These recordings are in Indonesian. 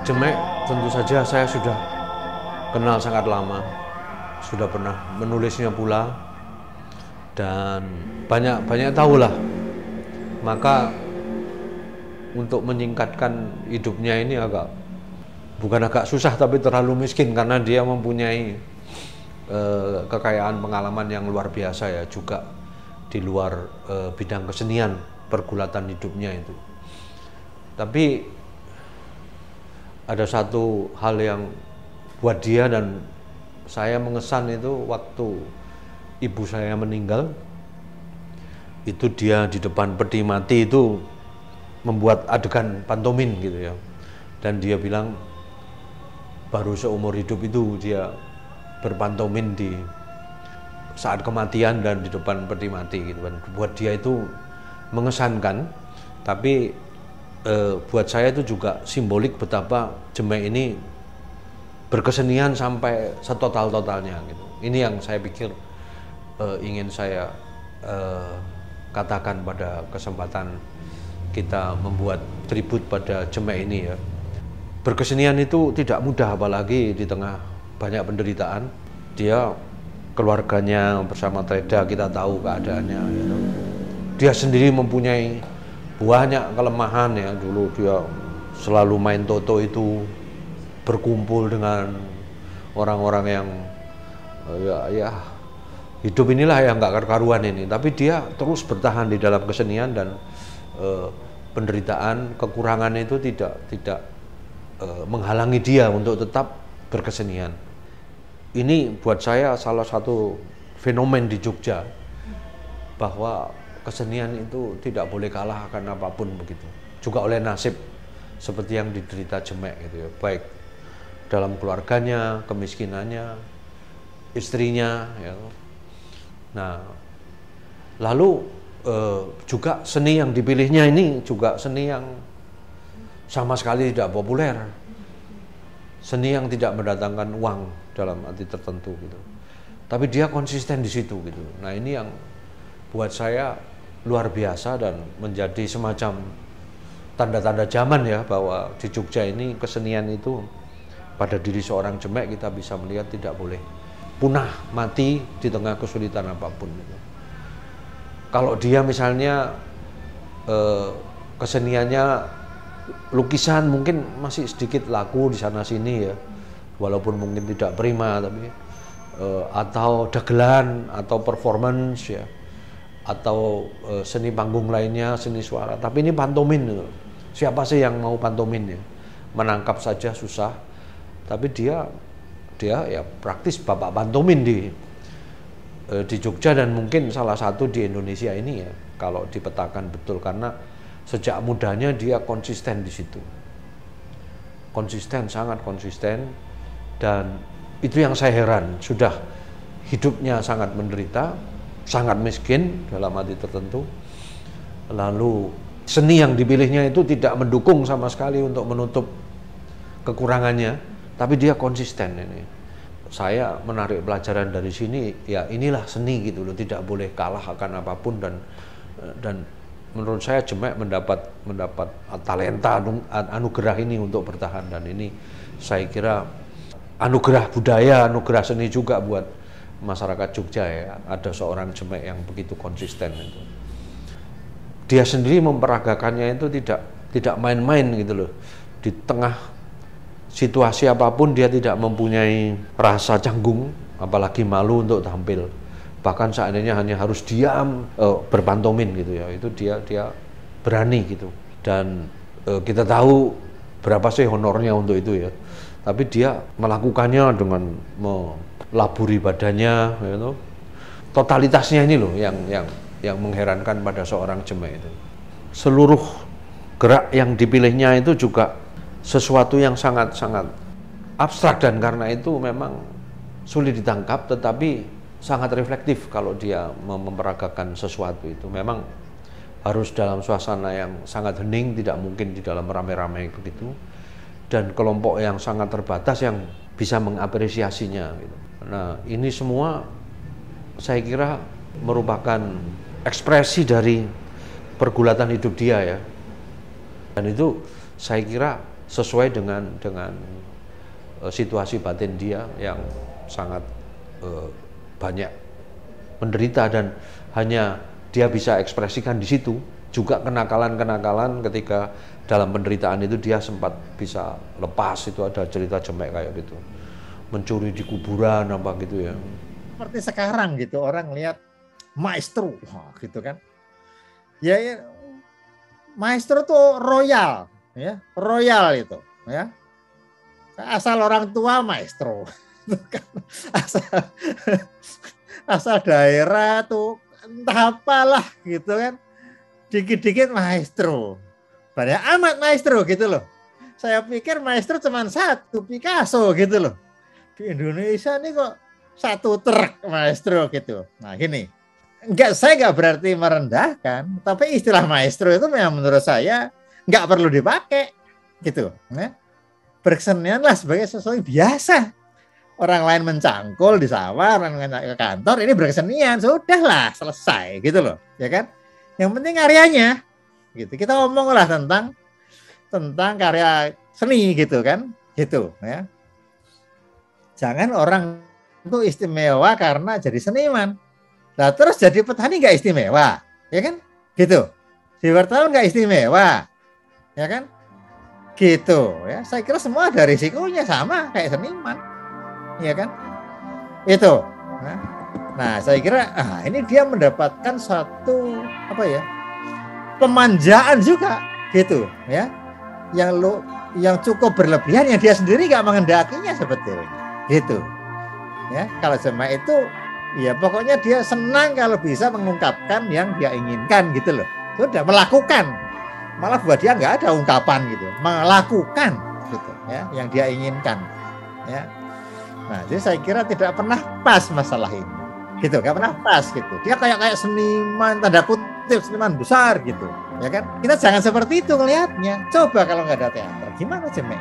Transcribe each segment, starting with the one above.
Jemek tentu saja saya sudah kenal sangat lama, sudah pernah menulisnya pula, dan banyak tahulah. Maka untuk menyingkatkan hidupnya ini bukan agak susah, tapi terlalu miskin karena dia mempunyai kekayaan pengalaman yang luar biasa ya, juga di luar bidang kesenian pergulatan hidupnya itu. Tapi ada satu hal yang buat dia dan saya mengesan itu waktu ibu saya meninggal. Itu dia di depan peti mati itu membuat adegan pantomin gitu ya. Dan dia bilang baru seumur hidup itu dia berpantomin di saat kematian dan di depan peti mati gitu kan. Buat dia itu mengesankan, tapi buat saya itu juga simbolik betapa Jemek ini berkesenian sampai setotal-totalnya gitu. Ini yang saya pikir ingin saya katakan pada kesempatan kita membuat tribut pada Jemek ini ya. Berkesenian itu tidak mudah, apalagi di tengah banyak penderitaan. Dia, keluarganya bersama Treda, kita tahu keadaannya gitu. Dia sendiri mempunyai banyak kelemahan ya. Dulu dia selalu main toto itu, berkumpul dengan orang-orang yang ya hidup inilah yang nggak karuan ini. Tapi dia terus bertahan di dalam kesenian, dan penderitaan, kekurangan itu tidak menghalangi dia untuk tetap berkesenian. Ini buat saya salah satu fenomen di Jogja, bahwa kesenian itu tidak boleh kalah akan apapun begitu. Juga oleh nasib seperti yang diderita Jemek gitu ya, baik dalam keluarganya, kemiskinannya, istrinya ya. Nah, lalu juga seni yang dipilihnya ini juga seni yang sama sekali tidak populer. Seni yang tidak mendatangkan uang dalam arti tertentu gitu. Tapi dia konsisten di situ gitu. Nah, ini yang buat saya luar biasa dan menjadi semacam tanda-tanda zaman ya, bahwa di Jogja ini kesenian itu pada diri seorang Jemek kita bisa melihat tidak boleh punah, mati di tengah kesulitan apapun gitu. Kalau dia misalnya keseniannya lukisan mungkin masih sedikit laku di sana sini ya, walaupun mungkin tidak prima, tapi atau dagelan atau performance ya, atau seni panggung lainnya, seni suara. Tapi ini pantomin gitu. Siapa sih yang mau pantomin ya? Menangkap saja susah. Tapi dia ya praktis bapak pantomin di Jogja, dan mungkin salah satu di Indonesia ini ya, kalau dipetakan betul, karena sejak mudanya dia konsisten di situ. Konsisten, sangat konsisten, dan itu yang saya heran. Sudah hidupnya sangat menderita, sangat miskin dalam arti tertentu, lalu seni yang dipilihnya itu tidak mendukung sama sekali untuk menutup kekurangannya, tapi dia konsisten ini. Saya menarik pelajaran dari sini, ya inilah seni gitu loh, tidak boleh kalah akan apapun, dan menurut saya Jemek mendapat talenta, anugerah ini untuk bertahan, dan ini saya kira anugerah budaya, anugerah seni juga buat masyarakat Jogja ya. Ada seorang Jemek yang begitu konsisten itu. Dia sendiri memperagakannya itu tidak main-main gitu loh. Di tengah situasi apapun dia tidak mempunyai rasa canggung, apalagi malu untuk tampil. Bahkan seandainya hanya harus diam, berpantomin gitu ya, itu dia berani gitu. Dan kita tahu berapa sih honornya untuk itu ya. Tapi dia melakukannya dengan melaburi badannya, gitu. Totalitasnya ini loh yang mengherankan pada seorang Jemek itu. Seluruh gerak yang dipilihnya itu juga sesuatu yang sangat-sangat abstrak, dan karena itu memang sulit ditangkap, tetapi sangat reflektif kalau dia memperagakan sesuatu itu. Memang harus dalam suasana yang sangat hening, tidak mungkin di dalam rame-rame begitu, dan kelompok yang sangat terbatas yang bisa mengapresiasinya gitu. Nah, ini semua saya kira merupakan ekspresi dari pergulatan hidup dia ya. Dan itu saya kira sesuai dengan situasi batin dia yang sangat banyak menderita, dan hanya dia bisa ekspresikan di situ. Juga kenakalan-kenakalan ketika dalam penderitaan itu dia sempat bisa lepas. Itu ada cerita Jemek kayak gitu, mencuri di kuburan apa gitu ya. Seperti sekarang gitu, orang lihat maestro gitu kan. Ya, maestro tuh royal, ya, royal itu, ya. Asal orang tua maestro, asal daerah tuh entah apalah gitu kan, dikit-dikit maestro, banyak amat maestro gitu loh. Saya pikir maestro cuma satu, Picasso gitu loh. Di Indonesia nih kok satu truk maestro gitu. Nah gini, saya nggak berarti merendahkan, tapi istilah maestro itu memang menurut saya nggak perlu dipakai gitu. Ya. Berkesenianlah sebagai sesuatu yang biasa. Orang lain mencangkul di sawah, orang lain ke kantor, ini berkesenian, sudahlah selesai gitu loh, ya kan? Yang penting karyanya, gitu. Kita ngomonglah tentang karya seni gitu kan, gitu ya. Jangan orang itu istimewa karena jadi seniman. Nah terus jadi petani nggak istimewa, ya kan? Gitu. Di wartawan nggak istimewa, ya kan? Gitu ya. Saya kira semua ada risikonya sama kayak seniman, ya kan? Itu. Nah saya kira ini dia mendapatkan satu apa ya, pemanjaan juga, gitu ya. Yang cukup berlebihan, yang dia sendiri nggak mengendakinya sebetulnya, gitu. Ya, kalau Jemek itu ya pokoknya dia senang kalau bisa mengungkapkan yang dia inginkan gitu loh. Sudah melakukan. Malah buat dia nggak ada ungkapan gitu. Melakukan gitu ya yang dia inginkan. Ya. Nah, jadi saya kira tidak pernah pas masalah ini. Gitu, nggak pernah pas gitu. Dia kayak seniman tanda kutip, seniman besar gitu. Ya kan? Kita jangan seperti itu ngelihatnya. Coba kalau nggak ada teater, gimana Jemek?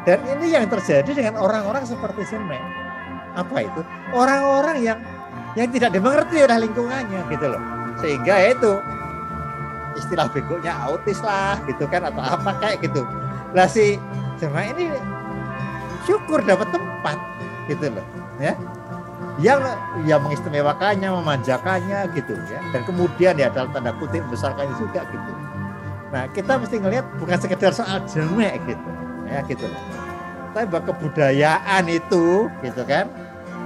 Dan ini yang terjadi dengan orang-orang seperti Jemek. Apa itu? Orang-orang yang tidak dimengerti oleh lingkungannya gitu loh. Sehingga itu istilah begonya autis lah gitu kan, atau apa kayak gitu. Lah si Jemek ini syukur dapat tempat gitu loh, ya. Yang mengistimewakannya, memanjakannya gitu ya. Dan kemudian ya dalam tanda kutip membesarkannya juga gitu. Nah, kita mesti ngelihat bukan sekedar soal Jemek gitu. Ya gitu loh. Tapi bahwa kebudayaan itu gitu kan,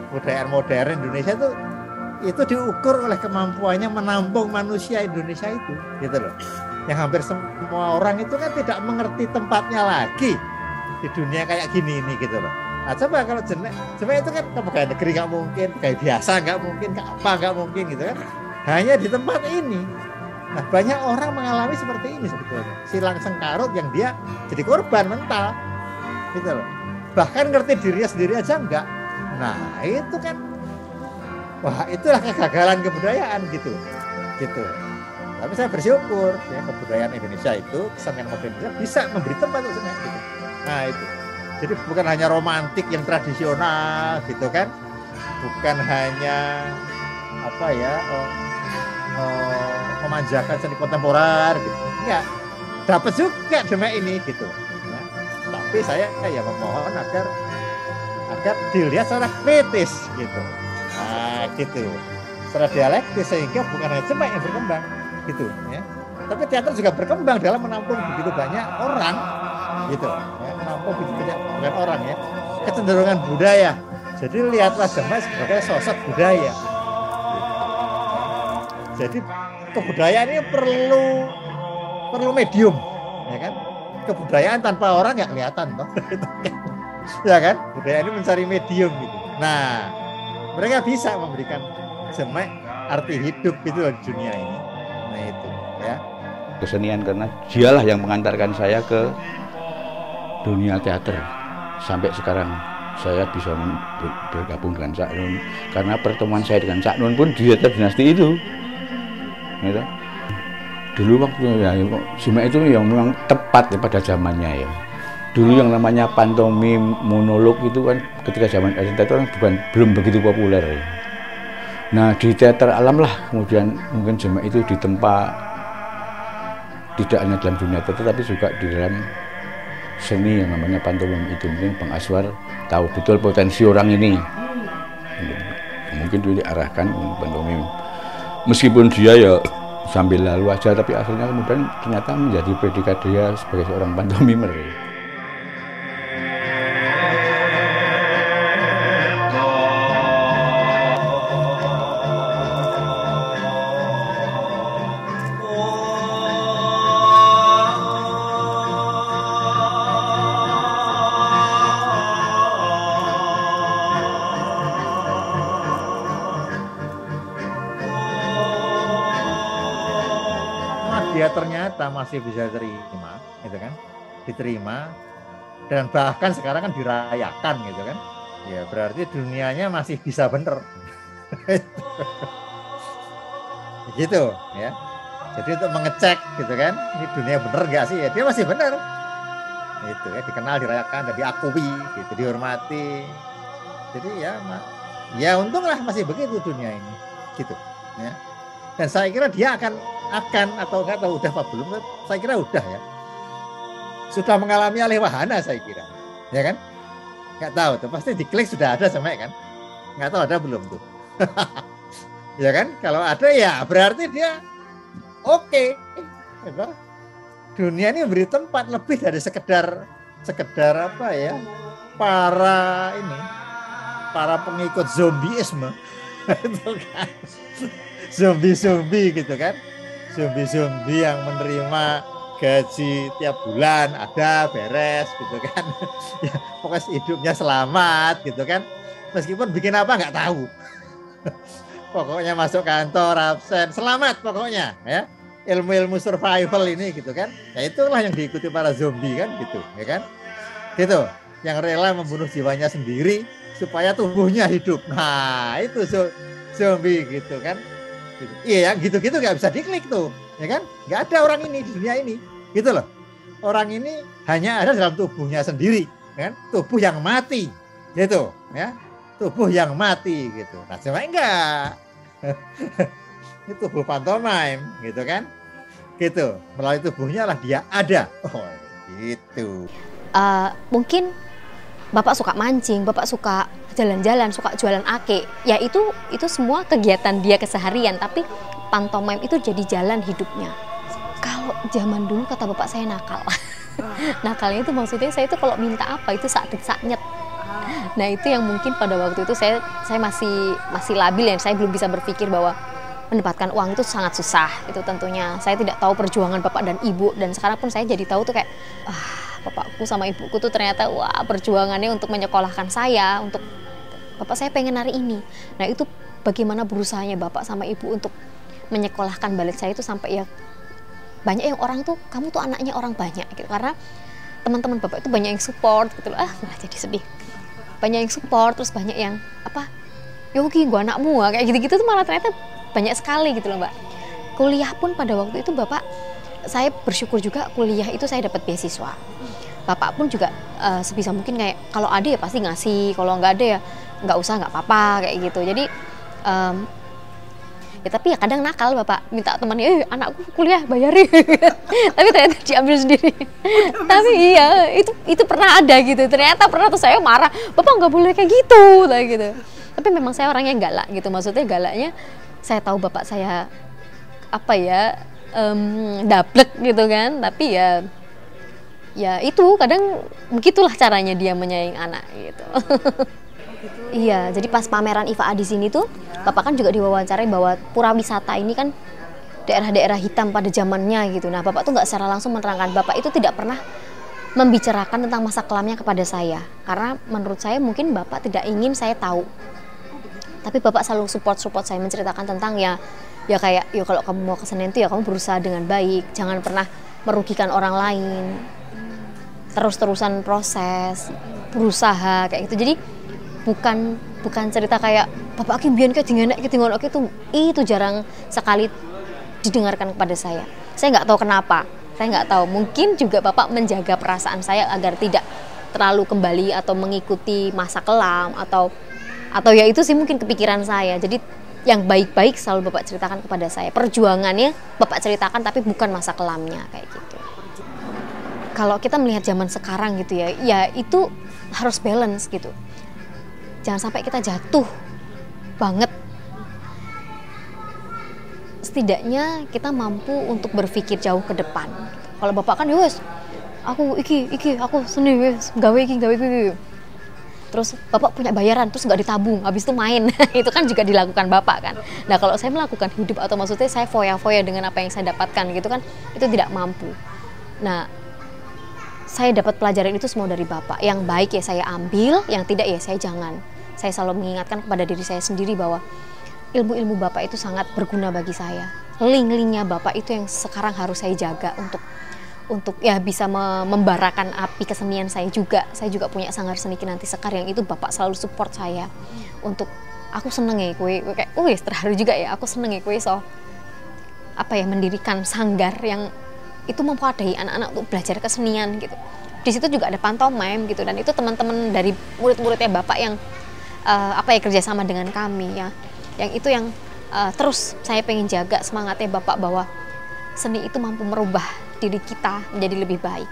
budaya modern Indonesia itu diukur oleh kemampuannya menampung manusia Indonesia itu gitu loh. Yang hampir semua orang itu kan tidak mengerti tempatnya lagi di dunia kayak gini ini gitu loh. Nah coba kalau Jemek itu kan ke pegawai negeri nggak mungkin, pegawai biasa nggak mungkin, ke apa nggak mungkin gitu kan, hanya di tempat ini. Nah banyak orang mengalami seperti ini sebetulnya, silang sengkarut yang dia jadi korban mental gitu loh. Bahkan ngerti dirinya sendiri aja enggak. Nah itu kan, wah itulah kegagalan kebudayaan gitu. Tapi saya bersyukur ya, kebudayaan Indonesia itu, kesenian modern Indonesia bisa memberi tempat untuk Jemek gitu. Nah itu, jadi bukan hanya romantik yang tradisional gitu kan, bukan hanya apa ya memanjakan seni kontemporer gitu, enggak, dapat juga Jemek ini gitu. Tapi saya ya memohon agar dilihat secara kritis gitu. Nah, gitu. Secara dialektis sehingga bukan hanya Jemek yang berkembang gitu ya. Tapi teater juga berkembang dalam menampung begitu banyak orang gitu. Ya, menampung begitu banyak orang ya. Kecenderungan budaya. Jadi lihatlah Jemek sebagai sosok budaya. Gitu. Jadi kebudayaan ini perlu medium, ya kan? Kebudayaan tanpa orang nggak kelihatan toh. Ya kan, budaya ini mencari medium gitu. Nah mereka bisa memberikan Jemek arti hidup gitu loh di dunia ini. Nah itu ya, kesenian karena dialah yang mengantarkan saya ke dunia teater. Sampai sekarang saya bisa bergabung dengan Cak Nun, karena pertemuan saya dengan Cak Nun pun di teater dinasti itu gitu. Dulu waktu ya Jemek itu yang memang tepat ya pada zamannya ya. Dulu yang namanya pantomim, monolog itu kan ketika zaman teater belum begitu populer ya. Nah di teater alam lah kemudian mungkin Jemek itu ditempa tidak hanya dalam dunia teater tapi juga di dalam seni yang namanya pantomim itu. Mungkin Bang Aswar tahu betul potensi orang ini. Mungkin itu diarahkan pantomim. Meskipun dia ya sambil lalu aja, tapi akhirnya kemudian ternyata menjadi predikat dia sebagai seorang pantomimer. Dia ternyata masih bisa terima, gitu kan? Diterima dan bahkan sekarang kan dirayakan, gitu kan? Ya berarti dunianya masih bisa bener, gitu ya. Jadi untuk mengecek, gitu kan? Ini dunia bener nggak sih? Ya dia masih bener, itu ya, dikenal, dirayakan, dan diakui, gitu, dihormati. Jadi ya untunglah masih begitu dunia ini, gitu ya. Dan saya kira dia akan atau nggak tahu udah apa belum, saya kira udah ya, sudah mengalami alih wahana saya kira, ya kan, nggak tahu tuh, pasti diklik sudah ada sampai kan, nggak tahu ada belum tuh. Ya kan, kalau ada ya berarti dia oke. Dunia ini memberi tempat lebih dari sekedar apa ya, para pengikut zombiisme. Itu kan zombie gitu kan, zombie yang menerima gaji tiap bulan, ada beres gitu kan. Ya, pokoknya hidupnya selamat gitu kan, meskipun bikin apa nggak tahu. Pokoknya masuk kantor absen selamat pokoknya ya, ilmu survival ini gitu kan. Ya itulah yang diikuti para zombie kan, gitu ya kan, gitu, yang rela membunuh jiwanya sendiri supaya tubuhnya hidup. Nah itu zombie gitu kan. Iya, gitu-gitu nggak bisa diklik tuh, ya kan? Nggak ada orang ini di dunia ini, gitu loh. Orang ini hanya ada dalam tubuhnya sendiri, kan? Tubuh yang mati, gitu, ya. Tubuh yang mati, gitu. Nah, cuma enggak. Ini tubuh pantomime, gitu kan? Gitu. Melalui tubuhnya lah dia ada. Oh, gitu. Mungkin Bapak suka mancing, Bapak suka jalan-jalan, suka jualan ake, ya itu semua kegiatan dia keseharian, tapi pantomime itu jadi jalan hidupnya. Kalau zaman dulu kata Bapak saya nakal. Nakalnya itu maksudnya saya itu kalau minta apa itu saknyet. Nah itu yang mungkin pada waktu itu saya masih labil ya, saya belum bisa berpikir bahwa mendapatkan uang itu sangat susah. Itu tentunya saya tidak tahu perjuangan Bapak dan Ibu, dan sekarang pun saya jadi tahu tuh kayak bapakku sama ibuku tuh ternyata perjuangannya untuk menyekolahkan saya, untuk Bapak saya pengen hari ini. Nah itu bagaimana berusahanya Bapak sama Ibu untuk menyekolahkan balik saya itu sampai ya banyak yang orang tuh, kamu tuh anaknya orang banyak gitu, karena teman-teman Bapak itu banyak yang support gitu loh. Jadi sedih. Banyak yang support, terus banyak yang Yogi gua anakmu kayak gitu-gitu tuh malah ternyata banyak sekali gitu loh Mbak. Kuliah pun pada waktu itu Bapak, saya bersyukur juga kuliah itu saya dapat beasiswa. Bapak pun juga sebisa mungkin kayak kalau ada ya pasti ngasih, kalau nggak ada ya nggak usah, nggak apa-apa kayak gitu. Jadi ya tapi ya kadang nakal Bapak, minta temannya anakku kuliah bayarin. Tapi ternyata diambil sendiri. Tapi iya itu pernah ada gitu, ternyata pernah tuh saya marah, Bapak nggak boleh kayak gitu lah gitu. Tapi memang saya orangnya galak gitu, maksudnya galaknya saya tahu Bapak saya daplek gitu kan, tapi ya itu kadang begitulah caranya dia menyayangi anak gitu. Iya, jadi pas pameran IFA di sini tuh Bapak kan juga diwawancarai bahwa pura wisata ini kan daerah-daerah hitam pada zamannya gitu. Nah Bapak tuh nggak secara langsung menerangkan, Bapak itu tidak pernah membicarakan tentang masa kelamnya kepada saya, karena menurut saya mungkin Bapak tidak ingin saya tahu. Tapi Bapak selalu support saya, menceritakan tentang ya kayak kalau kamu mau ke Senen tuh ya kamu berusaha dengan baik, jangan pernah merugikan orang lain, terus-terusan proses, berusaha kayak gitu. Jadi bukan cerita kayak Bapak kimbian kayak dingenek itu jarang sekali didengarkan kepada saya. Saya nggak tahu kenapa, saya nggak tahu. Mungkin juga Bapak menjaga perasaan saya agar tidak terlalu kembali atau mengikuti masa kelam atau ya itu sih mungkin kepikiran saya. Jadi yang baik-baik selalu Bapak ceritakan kepada saya. Perjuangannya Bapak ceritakan tapi bukan masa kelamnya kayak gitu. kalau kita melihat zaman sekarang gitu ya, ya itu harus balance gitu. Jangan sampai kita jatuh banget. Setidaknya kita mampu untuk berpikir jauh ke depan. Kalau bapak kan ya wes, aku aku seni wes, gawe iki. Terus bapak punya bayaran, terus nggak ditabung, habis itu main. Itu kan juga dilakukan bapak kan. Nah kalau saya melakukan hidup atau maksudnya saya foya-foya dengan apa yang saya dapatkan gitu kan, itu tidak mampu. Nah saya dapat pelajaran itu semua dari bapak. Yang baik ya saya ambil, yang tidak ya saya jangan. Saya selalu mengingatkan kepada diri saya sendiri bahwa ilmu-ilmu bapak itu sangat berguna bagi saya. Link-linknya bapak itu yang sekarang harus saya jaga untuk ya bisa membarakan api kesenian saya juga. Saya juga punya sanggar seni Kinanti Sekar yang itu bapak selalu support saya untuk aku seneng ya kue kayak terharu juga ya, aku seneng ya kue mendirikan sanggar yang itu memwadai anak-anak untuk belajar kesenian gitu. Di situ juga ada pantomime gitu, dan itu teman-teman dari murid-muridnya bapak yang kerjasama dengan kami ya, yang itu yang terus saya pengen jaga semangatnya bapak bahwa seni itu mampu merubah diri kita menjadi lebih baik.